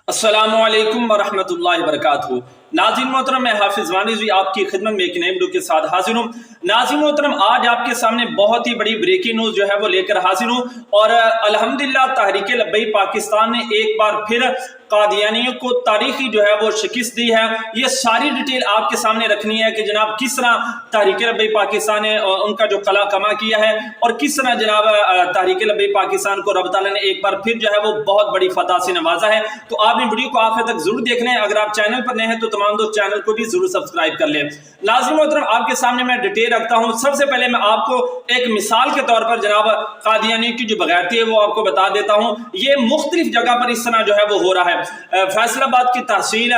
अस्सलामुअलैकुम वरहमतुल्लाहि वबरकातुहू। नाज़रीन मोहतरम, मैं हाफिज़ वानिज़ आप की खिदमत में एक नए वीडियो के साथ हाजिर हूँ। नाज़रीन मोहतरम, आज आपके सामने बहुत ही बड़ी ब्रेकिंग न्यूज़ जो है वो लेकर हाजिर हूँ और अल्हम्दुलिल्लाह तहरीक लब्बैक पाकिस्तान ने एक बार फिर कादियानियों को तारीखी जो है वो शिकस्त दी है। ये सारी डिटेल आपके सामने रखनी है कि जनाब किस तरह तहरीक लब्बैक पाकिस्तान ने उनका जो कला कमा किया है और किस तरह जनाब तहरीक लब्बैक पाकिस्तान को रब ताला ने एक बार फिर जो है वो बहुत बड़ी फतह से नवाजा है। तो आपने वीडियो को आखिर तक जरूर देखना है। अगर आप चैनल पर नए हैं तो तमाम दोस्त चैनल को भी जरूर सब्सक्राइब कर लें। नाज़रीन मोहतरम, आपके सामने मैं डिटेल रखता हूँ। सबसे पहले मैं आपको एक मिसाल के तौर पर जनाब कादियानियों की जो बगैरती है वो आपको बता देता हूँ। ये मुख्तलिफ जगह पर इस तरह जो है वो हो रहा है। फैसलाबाद की तहसील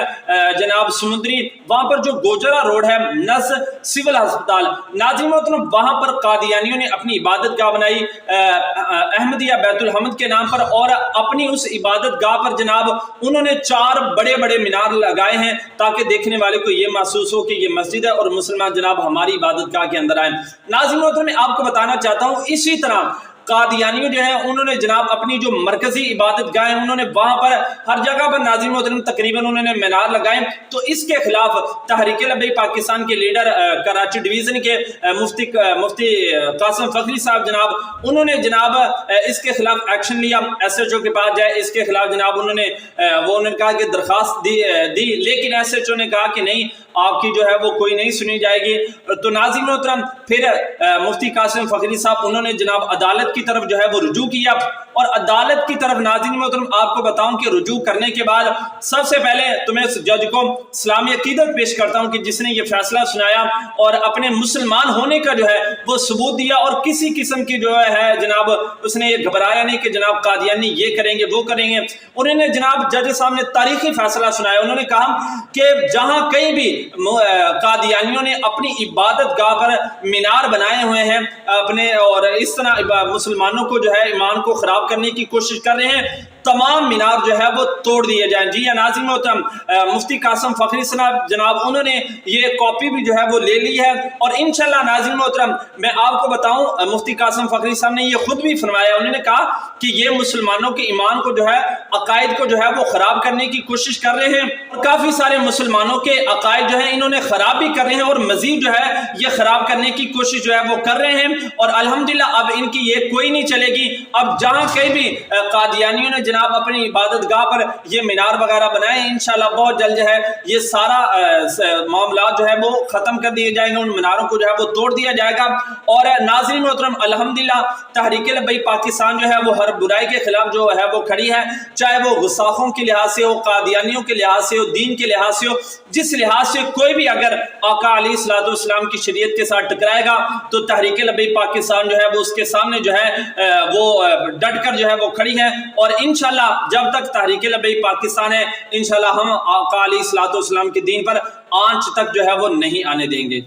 जनाब समुद्री, वहां पर जो गोजरा रोड है नस सिविल अस्पताल, नाज़रीन मोहतरम वहां पर कादियानियों ने अपनी इबादत गाह बनाई अहमदिया बैतुल हम्द के नाम पर, और अपनी उस इबादत गाह पर जनाब उन्होंने 4 बड़े बड़े मीनार लगाए हैं ताकि देखने वाले को ये महसूस हो कि ये मस्जिद है और मुसलमान जनाब हमारी इबादत गाह के अंदर आए। नाज़रीन मोहतरम, मैं आपको बताना चाहता हूँ इसी तरह कादियानियों जो है उन्होंने जनाब अपनी जो मरकजी इबादत गाह है उन्होंने वहां पर हर जगह पर नाज़रीन मोहतरम तकरीबन उन्होंने मीनार लगाए। तो इसके खिलाफ तहरीक लब्बैक पाकिस्तान के लीडर कराची डिवीजन के मुफ्ती कासिम फखरी साहब जनाब उन्होंने जनाब इसके खिलाफ एक्शन लिया। SHO के पास जाए, इसके खिलाफ जनाब उन्होंने कहा कि दरखास्त दी, लेकिन SHO ने कहा कि नहीं, आपकी जो है वो कोई नहीं सुनी जाएगी। तो नाज़रीन मोहतरम फिर मुफ्ती कासिम फखरी साहब उन्होंने जनाब अदालत की तरफ जो है वो रुजू किया, और अदालत की तरफ नाज़रीन मोहतरम आपको बताऊं कि रुजू करने के बाद सबसे पहले तो मैं जज को इस्लामी अकीदत पेश करता हूं कि जिसने ये फैसला सुनाया और अपने मुसलमान होने का जो है वो सबूत दिया, और किसी किस्म की जो है जनाब उसने ये घबराया नहीं कि जनाब कादियानी ये करेंगे वो करेंगे। उन्होंने जनाब जज साहब ने तारीखी फैसला सुनाया। उन्होंने कहा कि जहां कहीं भी कादियानियों ने अपनी इबादत गाह पर मीनार बनाए हुए हैं अपने, और इस तरह मुसलमानों को जो है ईमान को खराब करने की कोशिश कर रहे हैं, तमाम मीनार जो है वो तोड़ दिए जाएं। जी नाज़रीन मोहतरम, मुफ्ती कासिम फखरी साहब जनाब उन्होंने ये कॉपी भी जो है वो ले ली है, और इंशाल्लाह नाज़रीन मोहतरम मैं आपको बताऊं मुफ्ती कासिम फखरी साहब ने ये खुद भी फरमाया। उन्होंने कहा कि ये मुसलमानों के ईमान को जो है अकायद को जो है वो खराब करने की कोशिश कर रहे हैं, और काफी सारे मुसलमानों के अकायद जो है इन्होंने खराब भी कर रहे हैं और मजीद जो है ये खराब करने की कोशिश जो है वो कर रहे हैं। और अल्हम्दुलिल्लाह अब इनकी ये कोई नहीं चलेगी। अब जहां कहीं भी कादियानियों ने जनाब अपनी इबादत गाह पर ये मीनार वगैरह बनाए, इंशाल्लाह बहुत जल्द जो है ये सारा मामला जो है वो खत्म कर दिए जाएंगे, उन मीनारों को जो है वो तोड़ दिया जाएगा। और नाज़रीन मोहतरम अल्हम्दुलिल्लाह तहरीक लब्बैक पाकिस्तान जो है वो हर बुराई के खिलाफ जो है वो खड़ी है, चाहे वो गुस्ताखों के लिहाज से हो, कादियानियों के लिहाज से हो, दीन के लिहाज से हो, जिस लिहाज से कोई भी अगर आका अलैहिस्सलाम की शरीयत के साथ टकराएगा तो तहरीक लब्बैक पाकिस्तान जो है वो उसके सामने जो है वो डट कर जो है वो खड़ी है। और इंशाल्लाह जब तक तहरीक लब्बैक पाकिस्तान है, इंशाल्लाह हम आका अलैहिस्सलाम के दीन पर आंच तक जो है वो नहीं आने देंगे।